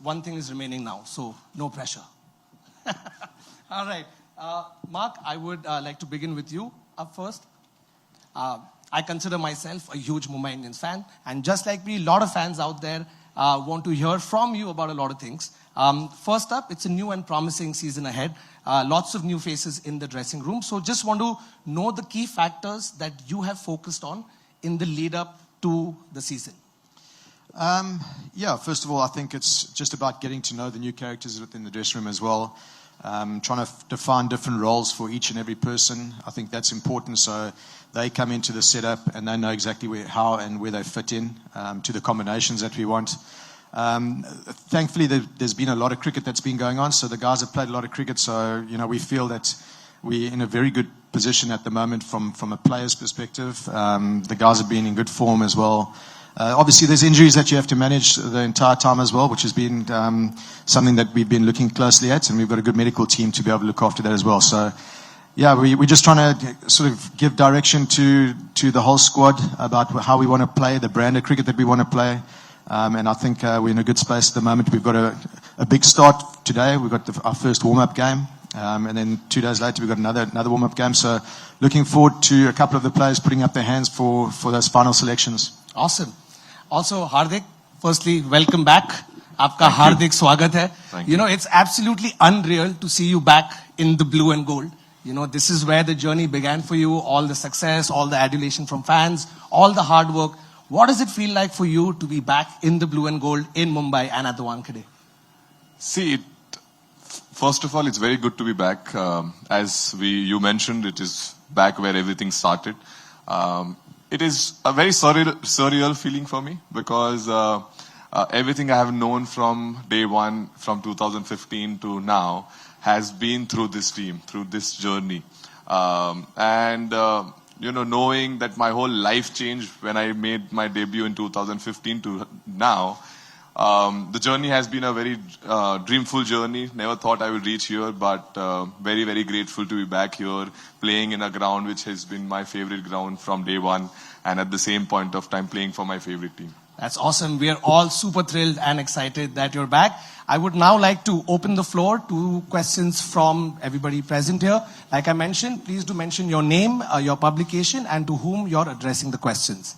one thing is remaining now, so no pressure. All right. Mark, I would like to begin with you up first. I consider myself a huge Mumbai Indians fan, and just like me, a lot of fans out there want to hear from you about a lot of things. First up, it's a new and promising season ahead. Lots of new faces in the dressing room. So just want to know the key factors that you have focused on in the lead up to the season. Yeah, first of all, I think it's just about getting to know the new characters within the dressing room as well. Trying to define different roles for each and every person. I think that's important, so they come into the setup and they know exactly how and where they fit in to the combinations that we want. Thankfully, there's been a lot of cricket that's been going on, so the guys have played a lot of cricket, so we feel that we're in a very good position at the moment from a player's perspective. The guys have been in good form as well. Obviously, there's injuries that you have to manage the entire time as well, which has been something that we've been looking closely at, and we've got a good medical team to be able to look after that as well. So, yeah, we're just trying to sort of give direction to the whole squad about how we want to play, the brand of cricket that we want to play, and I think we're in a good space at the moment. We've got a big start today. We've got our first warm-up game, and then 2 days later we've got another warm-up game. So, looking forward to a couple of the players putting up their hands for those final selections. Awesome. Also, Hardik, firstly, welcome back. Aapka Hardik swagat hai. Thank you. It's absolutely unreal to see you back in the blue and gold. This is where the journey began for you, all the success, all the adulation from fans, all the hard work. What does it feel like for you to be back in the blue and gold in Mumbai and at the Wankhede? See, first of all, it's very good to be back. As you mentioned, it is back where everything started. It is a very surreal feeling for me because everything I have known from day one, from 2015 to now, has been through this team, through this journey. Knowing that my whole life changed when I made my debut in 2015 to now, the journey has been a very dreamful journey. Never thought I would reach here, but very, very grateful to be back here, playing in a ground which has been my favorite ground from day one, and at the same point of time playing for my favorite team. That's awesome. We are all super thrilled and excited that you're back. I would now like to open the floor to questions from everybody present here. Like I mentioned, please do mention your name, your publication, and to whom you're addressing the questions.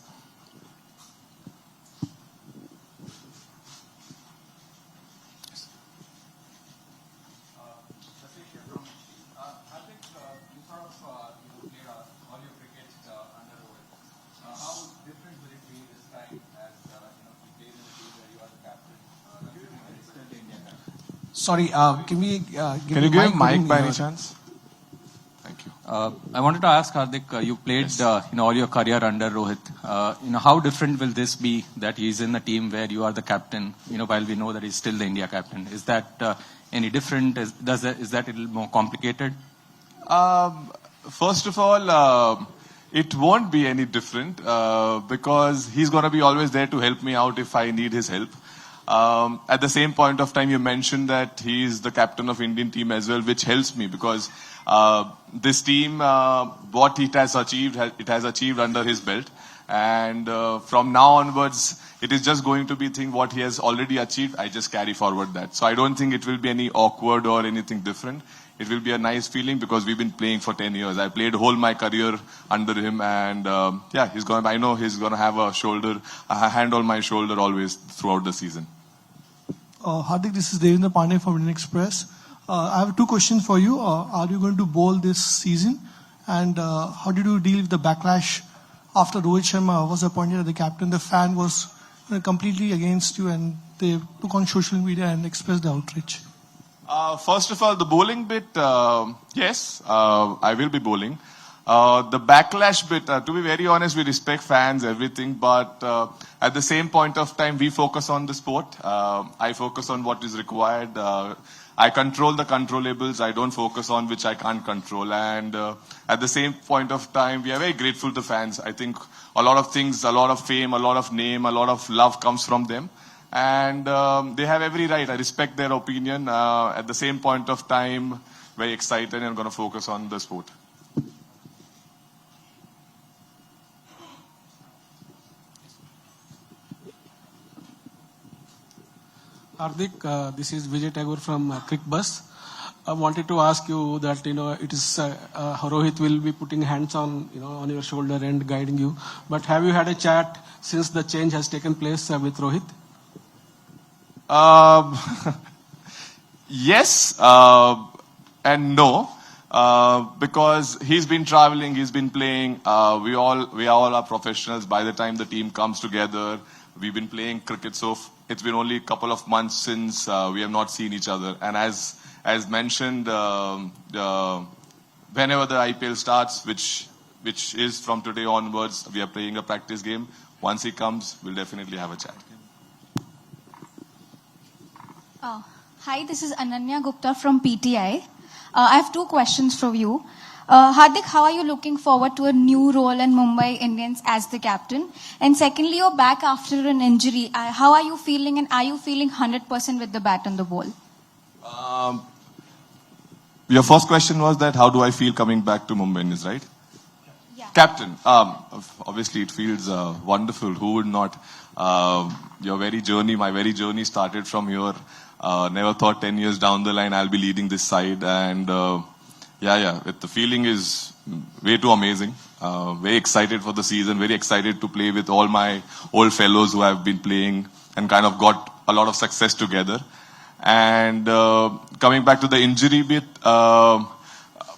Sorry, can we Can you give a mic by any chance? Thank you. I wanted to ask Hardik, you played all your career under Rohit. How different will this be that he's in the team where you are the captain? While we know that he's still the India captain, is that any different? Is that a little more complicated? First of all, it won't be any different because he's going to be always there to help me out if I need his help. At the same point of time, you mentioned that he is the captain of Indian team as well, which helps me because this team, what it has achieved under his belt. And from now onwards, it is just going to be what he has already achieved. I just carry forward that. So I don't think it will be any awkward or anything different. It will be a nice feeling because we've been playing for 10 years. I played whole my career under him, and I know he's going to have a hand on my shoulder always throughout the season. Hardik, this is Devendra Panya from Indian Express. I have two questions for you. Are you going to bowl this season? And how did you deal with the backlash after Rohit Sharma was appointed as the captain? The fan was completely against you, and they took on social media and expressed their outrage. First of all, the bowling bit, yes, I will be bowling. The backlash bit, to be very honest, we respect fans, everything, but at the same point of time, we focus on the sport. I focus on what is required. I control the controllables. I don't focus on which I can't control. And at the same point of time, we are very grateful to fans. I think a lot of things, a lot of fame, a lot of name, a lot of love comes from them. And they have every right. I respect their opinion. At the same point of time, very excited and going to focus on the sport. Hardik, this is Vijay Tagore from CrickBus. I wanted to ask you that, it is Rohit will be putting hands on, on your shoulder and guiding you. But have you had a chat since the change has taken place with Rohit? Yes and no, because he's been traveling, he's been playing. We all are professionals. By the time the team comes together, we've been playing cricket. So it's been only a couple of months since we have not seen each other. And as mentioned, whenever the IPL starts, which is from today onwards, we are playing a practice game. Once he comes, we'll definitely have a chat. Hi, this is Ananya Gupta from PTI. I have two questions for you. Hardik, how are you looking forward to a new role in Mumbai Indians as the captain? And secondly, you're back after an injury. How are you feeling, and are you feeling 100% with the bat and the ball? Your first question was that how do I feel coming back to Mumbai Indians, right? Yeah. Captain, obviously it feels wonderful. Who would not? My very journey started from here. Never thought 10 years down the line I'll be leading this side. And the feeling is way too amazing. Very excited for the season. Very excited to play with all my old fellows who have been playing and kind of got a lot of success together. And coming back to the injury bit,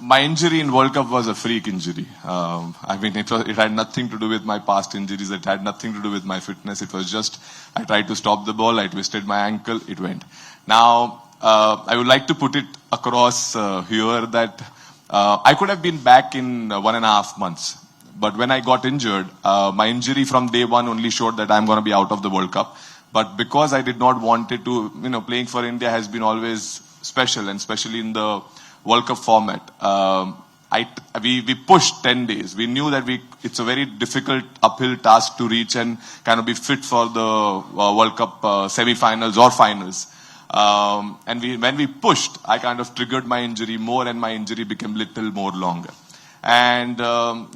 my injury in World Cup was a freak injury. It had nothing to do with my past injuries. It had nothing to do with my fitness. It was just, I tried to stop the ball. I twisted my ankle. It went. Now, I would like to put it across here that I could have been back in 1.5 months. But when I got injured, my injury from day one only showed that I'm going to be out of the World Cup. But because I did not want it to, playing for India has been always special, and especially in the World Cup format. We pushed 10 days. We knew that it's a very difficult uphill task to reach and kind of be fit for the World Cup semi-finals or finals. And when we pushed, I kind of triggered my injury more, and my injury became little more longer. And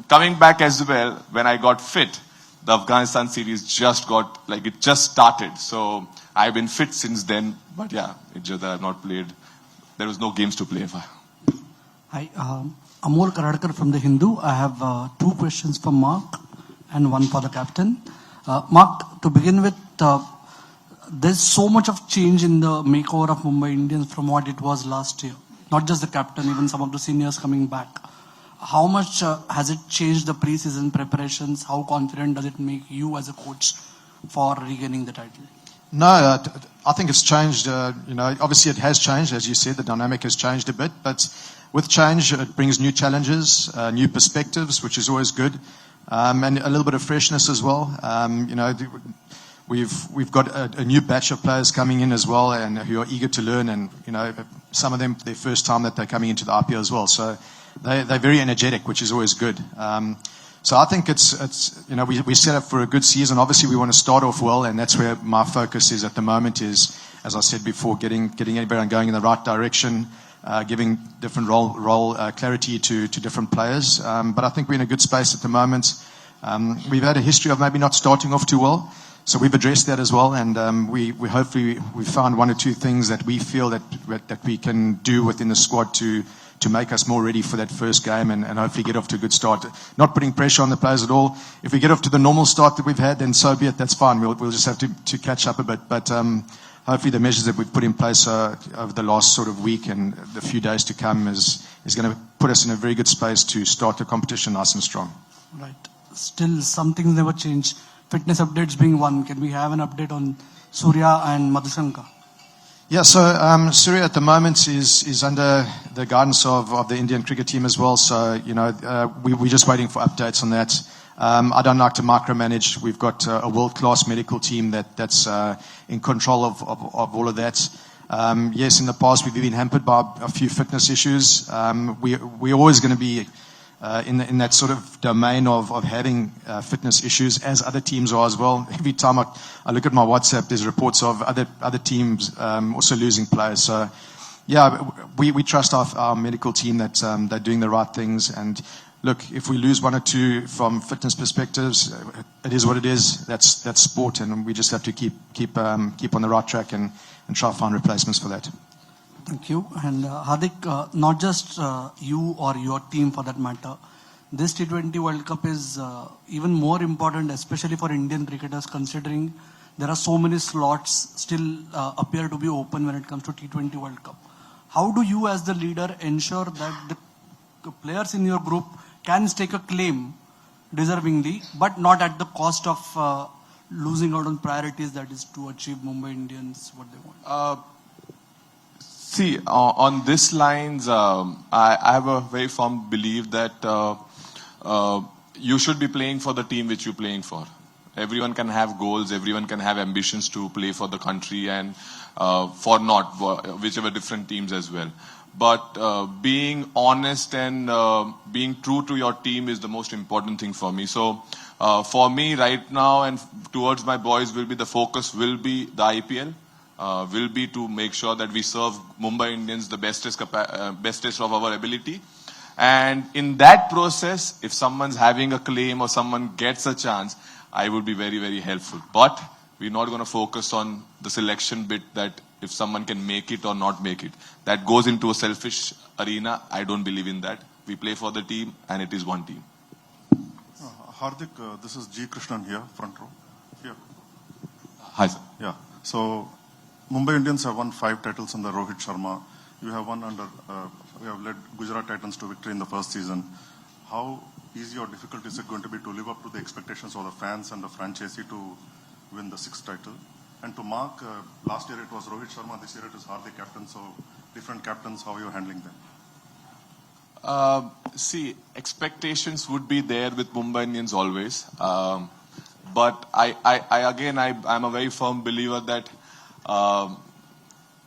coming back as well, when I got fit, the Afghanistan series just started. So I've been fit since then. But yeah, it's just that I've not played. There was no games to play for. Hi, Amol Karadkar from The Hindu. I have 2 questions for Mark and one for the captain. Mark, to begin with, there's so much of change in the makeover of Mumbai Indians from what it was last year. Not just the captain, even some of the seniors coming back. How much has it changed the pre-season preparations? How confident does it make you as a coach for regaining the title? No, I think it's changed. Obviously it has changed. As you said, the dynamic has changed a bit. But with change, it brings new challenges, new perspectives, which is always good, and a little bit of freshness as well. We've got a new batch of players coming in as well, and who are eager to learn. And some of them, their first time that they're coming into the IPL as well. So they're very energetic, which is always good. So I think it's we set up for a good season. Obviously, we want to start off well, and that's where my focus is at the moment. Is, as I said before, getting everyone going in the right direction, giving different role clarity to different players. But I think we're in a good space at the moment. We've had a history of maybe not starting off too well, so we've addressed that as well. And we hopefully found 1 or 2 things that we feel that we can do within the squad to make us more ready for that first game and hopefully get off to a good start. Not putting pressure on the players at all. If we get off to the normal start that we've had, then so be it. That's fine. We'll just have to catch up a bit. But hopefully the measures that we've put in place over the last sort of week and the few days to come is going to put us in a very good space to start the competition nice and strong. Right. Still, some things never change. Fitness updates being one. Can we have an update on Surya and Madhushanka? Yeah, so Surya at the moment is under the guidance of the Indian cricket team as well. So, we're just waiting for updates on that. I don't like to micromanage. We've got a world-class medical team that's in control of all of that. Yes, in the past we've been hampered by a few fitness issues. We're always going to be in that sort of domain of having fitness issues, as other teams are as well. Every time I look at my WhatsApp, there's reports of other teams also losing players. So, yeah, we trust our medical team that they're doing the right things. And look, if we lose one or two from fitness perspectives, it is what it is. That's sport, and we just have to keep on the right track and try to find replacements for that. Thank you. And Hardik, not just you or your team for that matter, this T20 World Cup is even more important, especially for Indian cricketers, considering there are so many slots still appear to be open when it comes to T20 World Cup. How do you as the leader ensure that the players in your group can stake a claim deservingly, but not at the cost of losing out on priorities, that is to achieve Mumbai Indians what they want? See, on this lines, I have a very firm belief that you should be playing for the team which you're playing for. Everyone can have goals, everyone can have ambitions to play for the country and for whichever different teams as well. But being honest and being true to your team is the most important thing for me. So for me right now and towards my boys the focus will be the IPL. Will be to make sure that we serve Mumbai Indians the bestest of our ability. And in that process, if someone's having a claim or someone gets a chance, I would be very, very helpful. But we're not going to focus on the selection bit that if someone can make it or not make it. That goes into a selfish arena. I don't believe in that. We play for the team and it is one team. Hardik, this is G. Krishnan here, front row. Here. Hi, sir. Yeah. So, Mumbai Indians have won 5 titles under Rohit Sharma. You have won we have led Gujarat Titans to victory in the first season. How easy or difficult is it going to be to live up to the expectations of the fans and the franchisee to win the 6th title? And to Mark, last year it was Rohit Sharma, this year it is Hardik captain, so different captains, how are you handling them? See, expectations would be there with Mumbai Indians always. But I'm a very firm believer that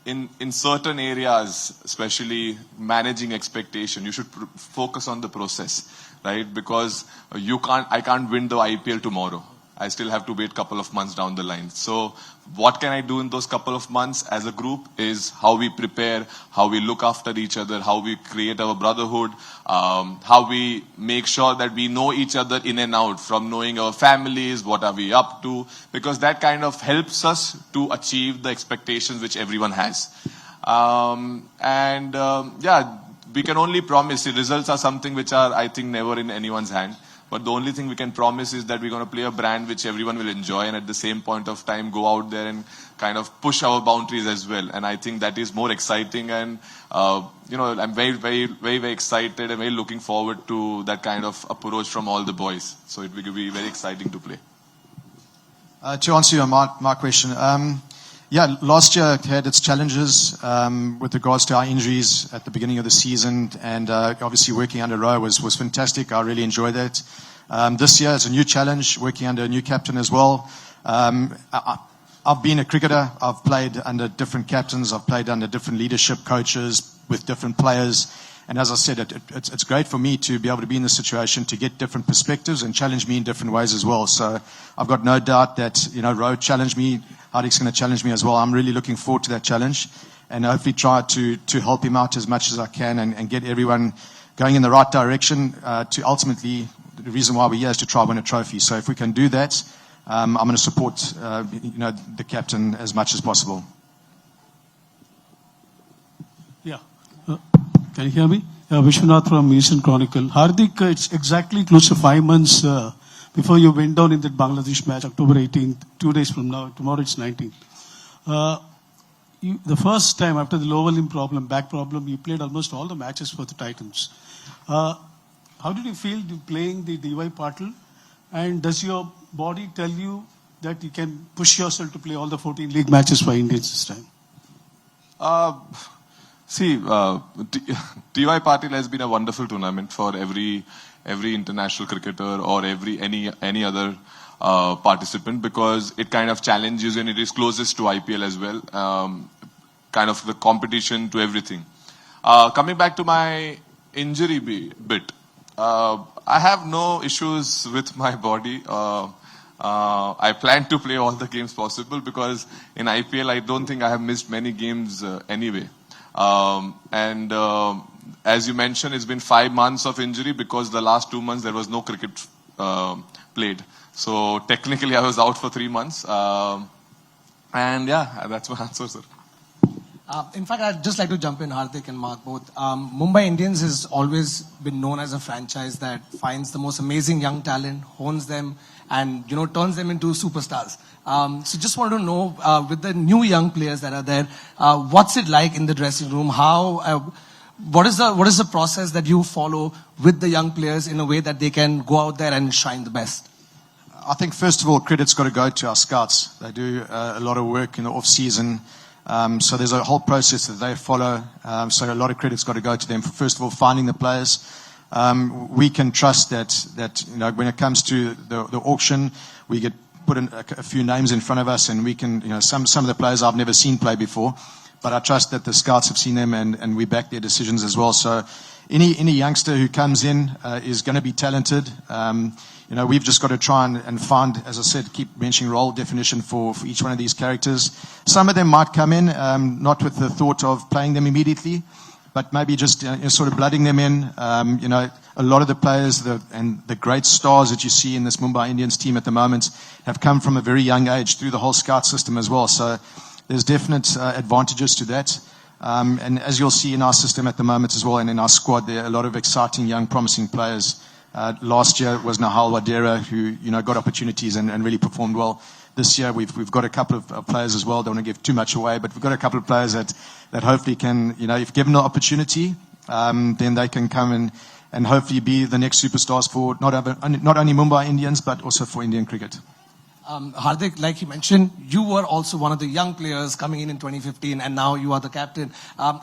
in certain areas, especially managing expectation, you should focus on the process, right? Because I can't win the IPL tomorrow. I still have to wait a couple of months down the line. So what can I do in those couple of months as a group is how we prepare, how we look after each other, how we create our brotherhood, how we make sure that we know each other in and out, from knowing our families, what are we up to, because that kind of helps us to achieve the expectations which everyone has. We can only promise. The results are something which are, I think, never in anyone's hand. But the only thing we can promise is that we're going to play a brand which everyone will enjoy, and at the same point of time go out there and kind of push our boundaries as well. And I think that is more exciting, and I'm very, very, very, very excited and very looking forward to that kind of approach from all the boys. So it will be very exciting to play. To answer your my question, last year had its challenges with regards to our injuries at the beginning of the season, and obviously working under Rowe was fantastic. I really enjoyed that. This year is a new challenge, working under a new captain as well. I've been a cricketer. I've played under different captains. I've played under different leadership coaches with different players. And as I said, it's great for me to be able to be in this situation, to get different perspectives and challenge me in different ways as well. So I've got no doubt that, Rowe challenged me. Hardik's going to challenge me as well. I'm really looking forward to that challenge, and hopefully try to help him out as much as I can and get everyone going in the right direction to ultimately, the reason why we're here is to try win a trophy. So if we can do that, I'm going to support the captain as much as possible. Yeah. Can you hear me? Vishwanath from Eastern Chronicle. Hardik, it's exactly close to 5 months before you went down in that Bangladesh match, October 18th, 2 days from now. Tomorrow it's 19th. The first time after the lower limb problem, back problem, you played almost all the matches for the Titans. How did you feel playing the DY Patil? And does your body tell you that you can push yourself to play all the 14 league matches for Indians this time? See, DY Patil has been a wonderful tournament for every international cricketer or any other participant, because it kind of challenges you and it is closest to IPL as well. Kind of the competition to everything. Coming back to my injury bit, I have no issues with my body. I plan to play all the games possible, because in IPL I don't think I have missed many games anyway. as you mentioned, it's been 5 months of injury because the last 2 months there was no cricket played. So technically I was out for 3 months. And yeah, that's my answer, sir. In fact, I'd just like to jump in, Hardik and Mark both. Mumbai Indians has always been known as a franchise that finds the most amazing young talent, hones them, and turns them into superstars. So just want to know, with the new young players that are there, what's it like in the dressing room? What is the process that you follow with the young players in a way that they can go out there and shine the best? I think first of all, credit's got to go to our scouts. They do a lot of work in the off season. So there's a whole process that they follow. So a lot of credit's got to go to them for, first of all, finding the players. We can trust that when it comes to the auction, we get put in a few names in front of us, and we can, some of the players I've never seen play before, but I trust that the scouts have seen them, and we back their decisions as well. So any youngster who comes in is going to be talented. We've just got to try and find, as I said, keep mentioning role definition for each one of these characters. Some of them might come in, not with the thought of playing them immediately, but maybe just sort of blooding them in. A lot of the players and the great stars that you see in this Mumbai Indians team at the moment have come from a very young age through the whole scout system as well. So there's definite advantages to that. And as you'll see in our system at the moment as well, and in our squad, there are a lot of exciting, young, promising players. Last year was Nahal Wadera, who got opportunities and really performed well. This year we've got a couple of players as well. Don't want to give too much away, but we've got a couple of players that hopefully can, if given the opportunity, then they can come and hopefully be the next superstars for not only Mumbai Indians but also for Indian cricket. Hardik, like you mentioned, you were also one of the young players coming in 2015, and now you are the captain.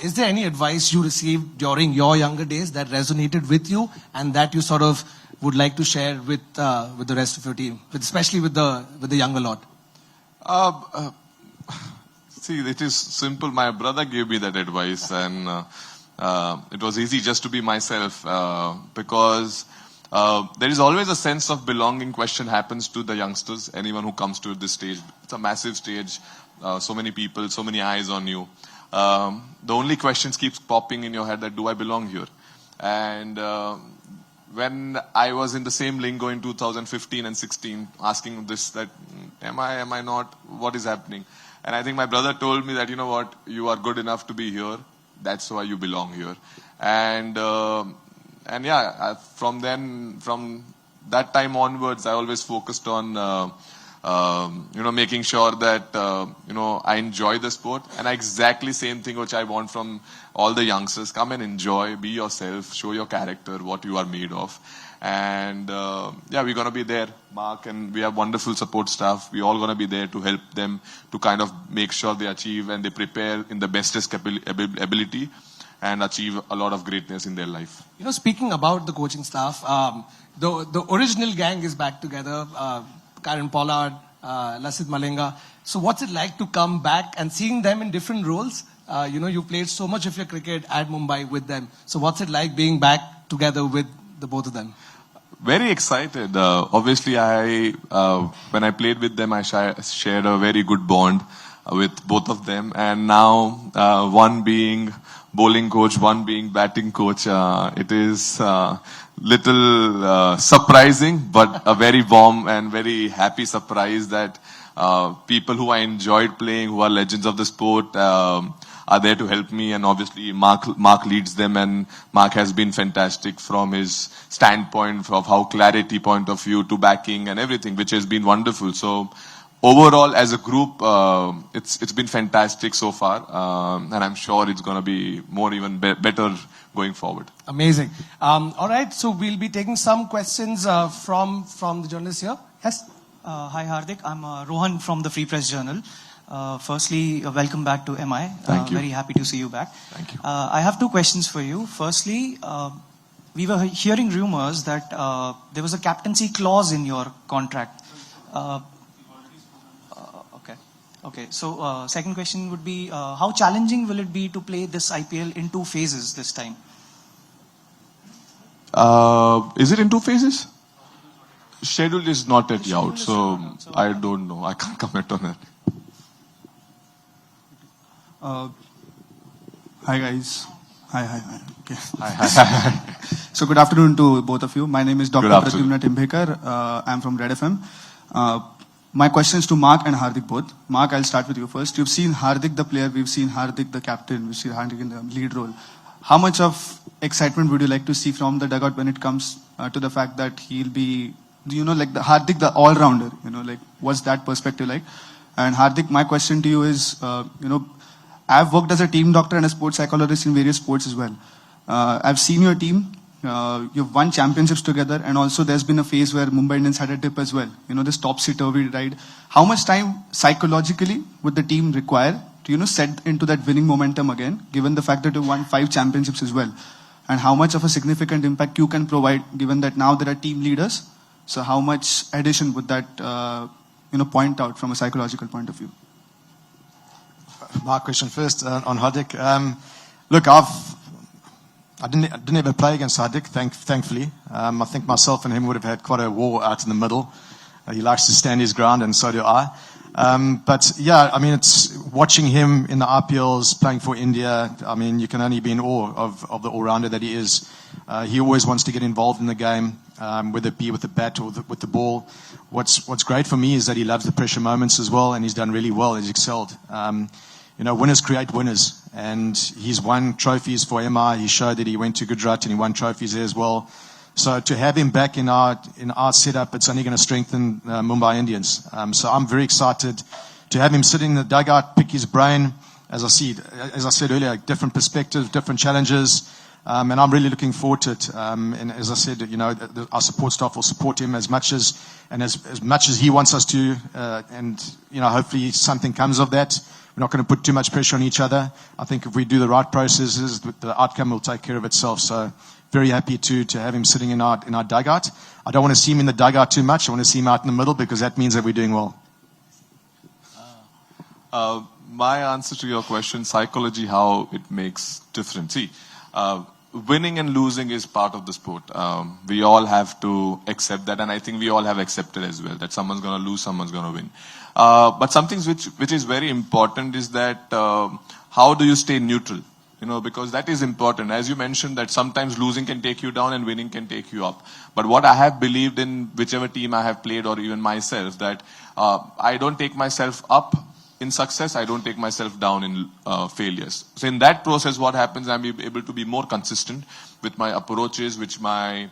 Is there any advice you received during your younger days that resonated with you and that you sort of would like to share with the rest of your team, especially with the younger lot? See, it is simple. My brother gave me that advice, and it was easy just to be myself because there is always a sense of belonging question happens to the youngsters, anyone who comes to this stage. It's a massive stage, so many people, so many eyes on you. The only questions keeps popping in your head that, do I belong here? And when I was in the same lingo in 2015 and 16, asking this, that, am I not, what is happening? And I think my brother told me that, you are good enough to be here. That's why you belong here. And yeah, from that time onwards, I always focused on, making sure that, I enjoy the sport. And exactly same thing which I want from all the youngsters. Come and enjoy, be yourself, show your character, what you are made of. And yeah, we're going to be there, Mark, and we have wonderful support staff. We're all going to be there to help them to kind of make sure they achieve and they prepare in the bestest ability and achieve a lot of greatness in their life. Speaking about the coaching staff, the original gang is back together. Karen Pollard, Lasit Malinga. So what's it like to come back and seeing them in different roles? You played so much of your cricket at Mumbai with them. So what's it like being back together with the both of them? Very excited. Obviously, when I played with them, I shared a very good bond with both of them. And now, one being bowling coach, one being batting coach, it is little surprising, but a very warm and very happy surprise that people who I enjoyed playing, who are legends of the sport, are there to help me. And obviously Mark leads them, and Mark has been fantastic from his standpoint of how clarity point of view to backing and everything, which has been wonderful. So overall as a group, it's been fantastic so far, and I'm sure it's going to be more even better going forward. Amazing. All right, so we'll be taking some questions from the journalists here. Yes. Hi Hardik, I'm Rohan from the Free Press Journal. Firstly, welcome back to MI. Thank you. Very happy to see you back. Thank you. I have two questions for you. Firstly, we were hearing rumors that there was a captaincy clause in your contract. Okay. So second question would be, how challenging will it be to play this IPL in 2 phases this time? Is it in 2 phases? Schedule is not yet out, so I don't know. I can't comment on that. Hi guys, Hi. Okay. Hi. So good afternoon to both of you. My name is Dr. Good afternoon. Pradyumna Timbhekar. I'm from Red FM. My question is to Mark and Hardik both. Mark, I'll start with you first. You've seen Hardik the player, we've seen Hardik the captain, we've seen Hardik in the lead role. How much of excitement would you like to see from the dugout when it comes to the fact that he'll be, like the Hardik, the all-rounder, like what's that perspective like? And Hardik, my question to you is, I've worked as a team doctor and a sports psychologist in various sports as well. I've seen your team. You've won championships together, and also there's been a phase where Mumbai Indians had a dip as well. This topsy-turvy ride. How much time psychologically would the team require to set into that winning momentum again, given the fact that you won 5 championships as well? And how much of a significant impact you can provide, given that now there are team leaders? So how much addition would that point out from a psychological point of view? My question first on Hardik. Look, I didn't ever play against Hardik, thankfully. I think myself and him would have had quite a war out in the middle. He likes to stand his ground, and so do I. But yeah, I mean, it's watching him in the IPLs playing for India. I mean, you can only be in awe of the all-rounder that he is. He always wants to get involved in the game, whether it be with the bat or with the ball. What's great for me is that he loves the pressure moments as well, and he's done really well. He's excelled. Winners create winners, and he's won trophies for MI. He showed that he went to Gujarat and he won trophies there as well. So to have him back in our setup, it's only going to strengthen Mumbai Indians. So I'm very excited to have him sitting in the dugout, pick his brain. As I said earlier, different perspectives, different challenges, and I'm really looking forward to it. And as I said, our support staff will support him as much as he wants us to, and hopefully something comes of that. We're not going to put too much pressure on each other. I think if we do the right processes, the outcome will take care of itself. So very happy to have him sitting in our dugout. I don't want to see him in the dugout too much. I want to see him out in the middle, because that means that we're doing well. My answer to your question, psychology, how it makes difference. See, winning and losing is part of the sport. We all have to accept that, and I think we all have accepted as well that someone's going to lose, someone's going to win. But something which is very important is that how do you stay neutral? Because that is important. As you mentioned, that sometimes losing can take you down and winning can take you up. But what I have believed in whichever team I have played, or even myself, that I don't take myself up in success, I don't take myself down in failures. So in that process, what happens, I'm able to be more consistent with my approaches, with my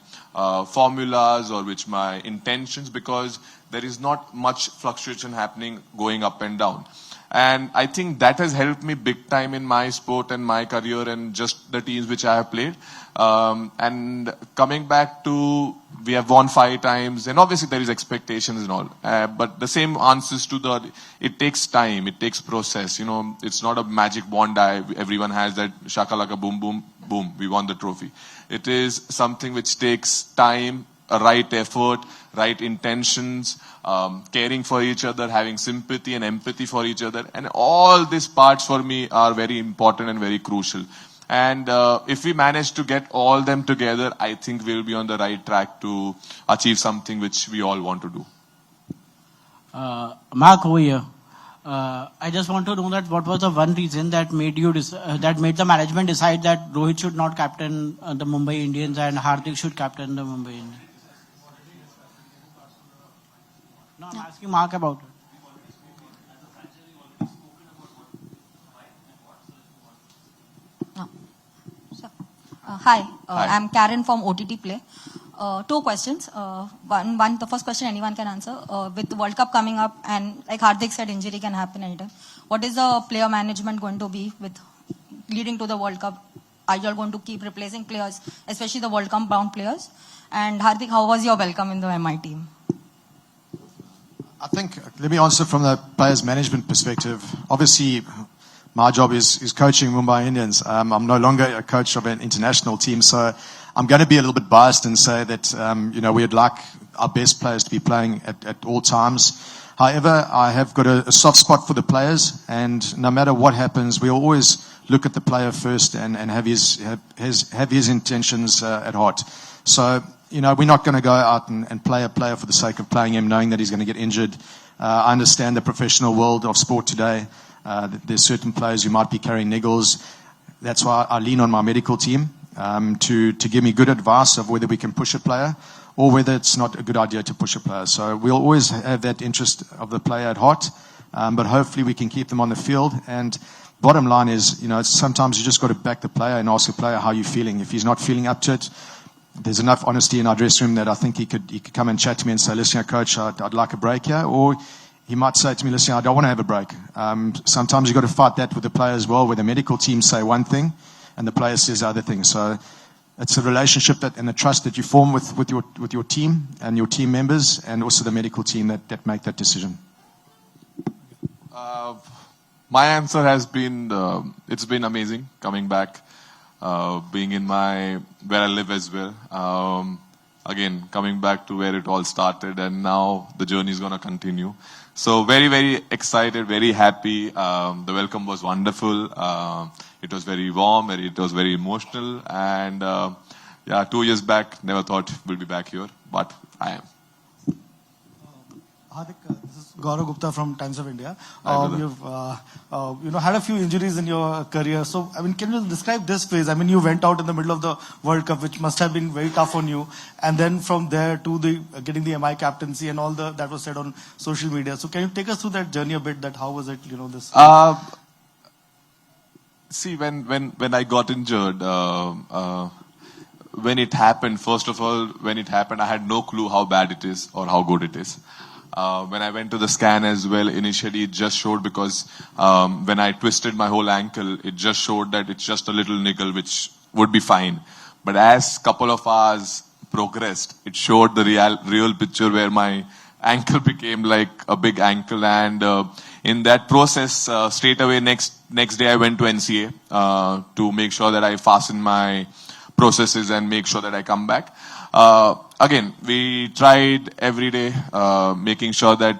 formulas, or with my intentions, because there is not much fluctuation happening going up and down. And I think that has helped me big time in my sport and my career and just the teams which I have played. And coming back to, we have won 5 times, and obviously there is expectations and all. But the same answers to it takes time, it takes process. It's not a magic wand everyone has that shakalaka boom, boom, boom, we won the trophy. It is something which takes time, a right effort, right intentions, caring for each other, having sympathy and empathy for each other. And all these parts for me are very important and very crucial. And if we manage to get all them together, I think we'll be on the right track to achieve something which we all want to do. Mark, over here. I just want to know that what was the one reason that made you that made the management decide that Rohit should not captain the Mumbai Indians and Hardik should captain the Mumbai Indians? No, I'm asking Mark about it. Hi, I'm Karen from OTT Play. 2 questions. One, the first question anyone can answer. With the World Cup coming up, and like Hardik said, injury can happen anytime. What is the player management going to be with leading to the World Cup? Are you all going to keep replacing players, especially the World Cup bound players? And Hardik, how was your welcome in the MI team? I think, let me answer from the players management perspective. Obviously, my job is coaching Mumbai Indians. I'm no longer a coach of an international team, so I'm going to be a little bit biased and say that, we'd like our best players to be playing at all times. However, I have got a soft spot for the players, and no matter what happens, we always look at the player first and have his intentions at heart. So, we're not going to go out and play a player for the sake of playing him, knowing that he's going to get injured. I understand the professional world of sport today. There's certain players who might be carrying niggles. That's why I lean on my medical team to give me good advice of whether we can push a player or whether it's not a good idea to push a player. So we'll always have that interest of the player at heart, but hopefully we can keep them on the field. And bottom line is, sometimes you just got to back the player and ask the player how you're feeling. If he's not feeling up to it, there's enough honesty in our dressing room that I think he could come and chat to me and say, listen, coach, I'd like a break here. Or he might say to me, listen, I don't want to have a break. Sometimes you've got to fight that with the player as well, where the medical team say one thing and the player says the other thing. So it's a relationship and the trust that you form with your team and your team members and also the medical team that make that decision. My answer has been, it's been amazing coming back, being in where I live as well. Again, coming back to where it all started, and now the journey is going to continue. So very, very excited, very happy. The welcome was wonderful. It was very warm, it was very emotional. And 2 years back, never thought we'll be back here, but I am. Hardik, this is Gaurav Gupta from Times of India. You've had a few injuries in your career. So, can you describe this phase? You went out in the middle of the World Cup, which must have been very tough on you. And then from there to getting the MI captaincy and all that was said on social media. So, can you take us through that journey a bit? That how was it? This. See, when I got injured, when it happened, first of all, I had no clue how bad it is or how good it is. When I went to the scan as well, initially it just showed because when I twisted my whole ankle, it just showed that it's just a little niggle, which would be fine. But as couple of hours progressed, it showed the real picture where my ankle became like a big ankle. And in that process, straight away next day I went to NCA to make sure that I fasten my processes and make sure that I come back. Again, we tried every day, making sure that,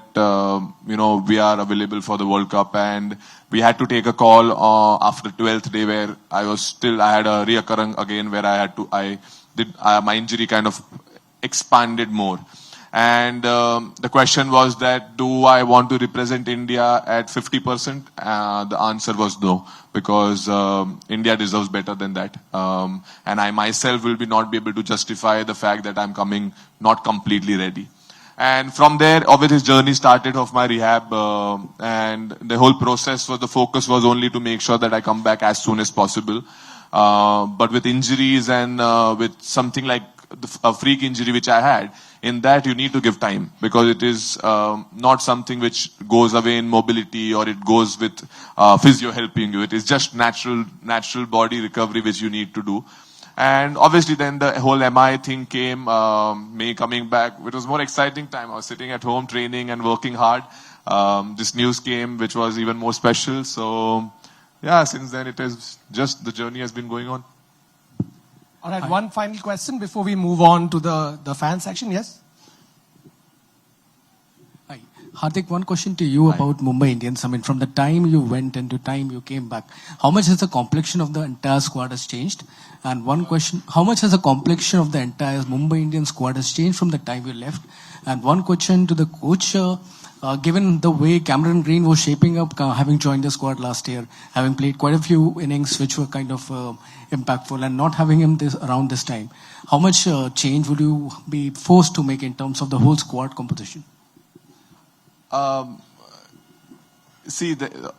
we are available for the World Cup, and we had to take a call, after 12th day where I had a reoccurring again where my injury kind of expanded more. And, the question was that, do I want to represent India at 50%? The answer was no, because, India deserves better than that. And I myself will not be able to justify the fact that I'm coming not completely ready. And from there, obviously, this journey started of my rehab, and the whole process the focus was only to make sure that I come back as soon as possible. But with injuries and, with something like a freak injury which I had, in that you need to give time, because it is not something which goes away in mobility or it goes with physio helping you. It is just natural body recovery which you need to do. And obviously then the whole MI thing came, me coming back. It was more exciting time. I was sitting at home training and working hard. This news came, which was even more special. So since then it is just the journey has been going on. All right, one final question before we move on to the fan section. Yes? Hi. Hardik, one question to you about Mumbai Indians. From the time you went and to time you came back, how much has the complexion of the entire squad has changed? And one question, how much has the complexion of the entire Mumbai Indian squad has changed from the time you left? And one question to the coach, given the way Cameron Green was shaping up, having joined the squad last year, having played quite a few innings which were kind of impactful, and not having him around this time, how much change would you be forced to make in terms of the whole squad composition?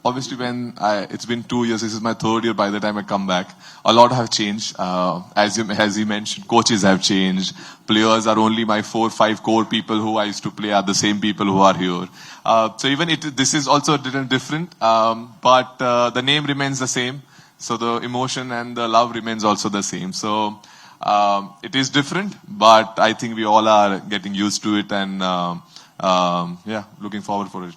Obviously it's been 2 years, this is my third year by the time I come back. A lot have changed. As you mentioned, coaches have changed. Players are only my 4-5 core people who I used to play are the same people who are here. So even this is also a little different, but the name remains the same. So the emotion and the love remains also the same. So it is different, but I think we all are getting used to it and looking forward for it.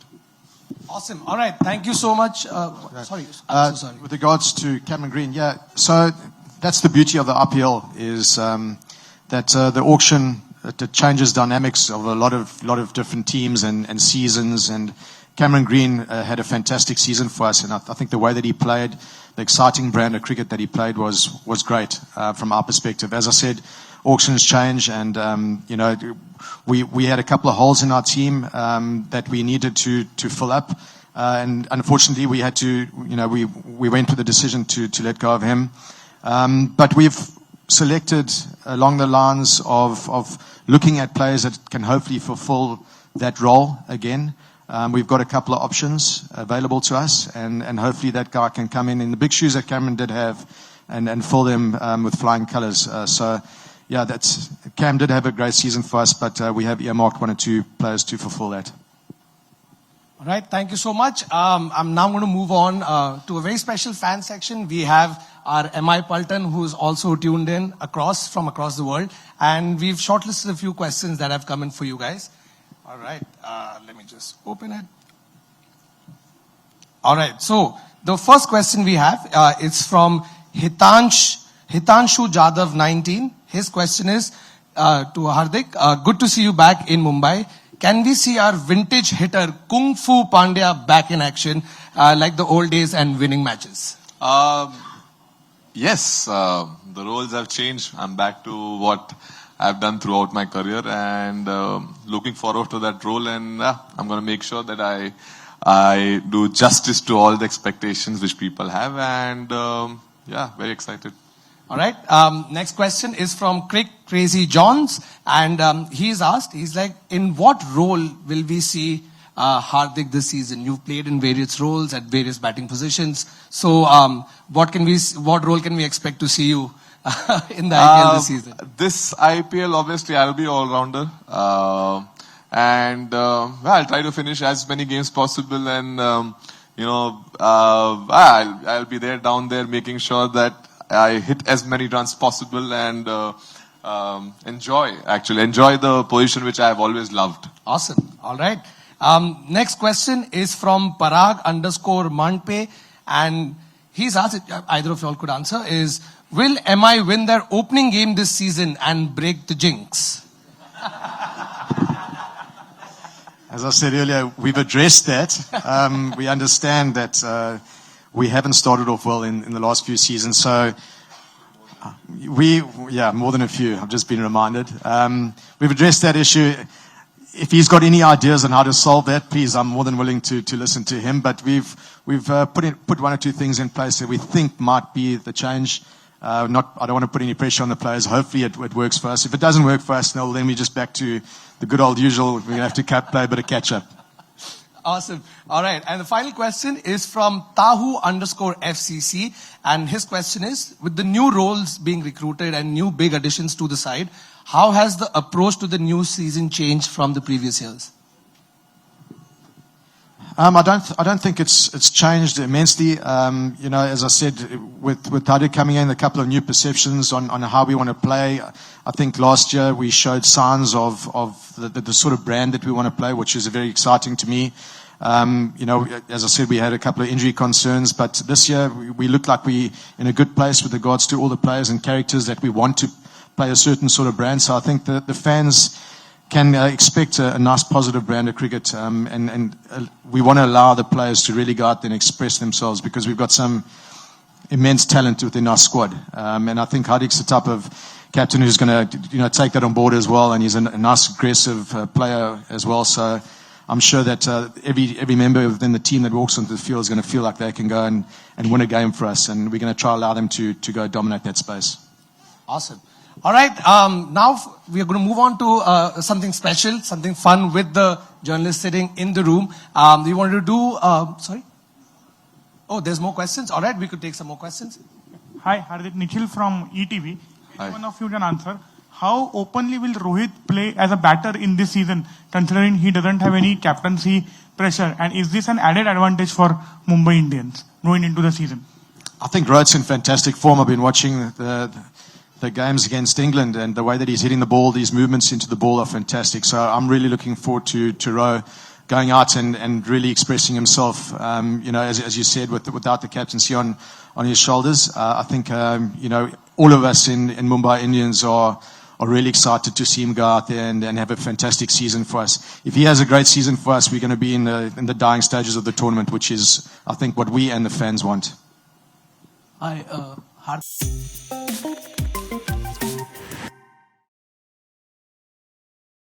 Awesome. All right. Thank you so much. Sorry. I'm so sorry. With regards to Cameron Green, so that's the beauty of the IPL is that the auction it changes dynamics of a lot of different teams and seasons. And Cameron Green had a fantastic season for us, and I think the way that he played, the exciting brand of cricket that he played was great from our perspective. As I said, auctions change, and we had a couple of holes in our team that we needed to fill up. and unfortunately we had to, we went with the decision to let go of him. But we've selected along the lines of looking at players that can hopefully fulfill that role again. We've got a couple of options available to us, and hopefully that guy can come in the big shoes that Cameron did have and fill them with flying colours. Yeah, Cam did have a great season for us, but we have earmarked 1 or 2 players to fulfill that. All right, thank you so much. I'm now going to move on to a very special fan section. We have our MI Paltan, who's also tuned in from across the world, and we've shortlisted a few questions that have come in for you guys. All right, let me just open it. All right, so the first question we have is from Hitanshu Jadhav 19. His question is to Hardik. Good to see you back in Mumbai. Can we see our vintage hitter Kung Fu Pandya back in action like the old days and winning matches? Yes, the roles have changed. I'm back to what I've done throughout my career, and looking forward to that role. And I'm going to make sure that I do justice to all the expectations which people have. And yeah, very excited. All right. Next question is from Crazy Johns, and he's asked, he's like, in what role will we see Hardik this season? You've played in various roles at various batting positions. So what role can we expect to see you in the IPL this season? This IPL, obviously, I'll be all-rounder. And I'll try to finish as many games possible, and I'll be there down there making sure that I hit as many runs possible and enjoy the position which I have always loved. Awesome. All right. Next question is from Parag_Mandpe, and he's asked, either of y'all could answer, is, will MI win their opening game this season and break the jinx? As I said earlier, we've addressed that. We understand that we haven't started off well in the last few seasons. So more than a few. I've just been reminded. We've addressed that issue. If he's got any ideas on how to solve that, please, I'm more than willing to listen to him. But we've put 1 or 2 things in place that we think might be the change. I don't want to put any pressure on the players. Hopefully it works for us. If it doesn't work for us, then we're just back to the good old usual. We're going to have to play a bit of catch up. Awesome. All right. And the final question is from Tahu_FCC. And his question is, with the new roles being recruited and new big additions to the side, how has the approach to the new season changed from the previous years? I don't think it's changed immensely. As I said, with Hardik coming in, a couple of new perceptions on how we want to play. I think last year we showed signs of the sort of brand that we want to play, which is very exciting to me. As I said, we had a couple of injury concerns, but this year we look like we're in a good place with regards to all the players and characters that we want to play a certain sort of brand. So I think the fans can expect a nice positive brand of cricket, and we want to allow the players to really go out there and express themselves, because we've got some immense talent within our squad, and I think Hardik's the type of captain who's going to take that on board as well, and he's a nice aggressive player as well. So I'm sure that every member within the team that walks onto the field is going to feel like they can go and win a game for us, and we're going to try to allow them to go dominate that space. Awesome. All right, now we are going to move on to something special, something fun with the journalists sitting in the room. We wanted to do, sorry? Oh, there's more questions? All right, we could take some more questions. Hi, Hardik, Nikhil from ETV. Hi. One of you can answer. How openly will Rohit play as a batter in this season, considering he doesn't have any captaincy pressure? And is this an added advantage for Mumbai Indians going into the season? I think Rohit's in fantastic form. I've been watching the games against England, and the way that he's hitting the ball, these movements into the ball are fantastic. So I'm really looking forward to Roh going out and really expressing himself, as you said, without the captaincy on his shoulders. I think, all of us in Mumbai Indians are really excited to see him go out there and have a fantastic season for us. If he has a great season for us, we're going to be in the dying stages of the tournament, which is, I think, what we and the fans want. Hi, Hardik.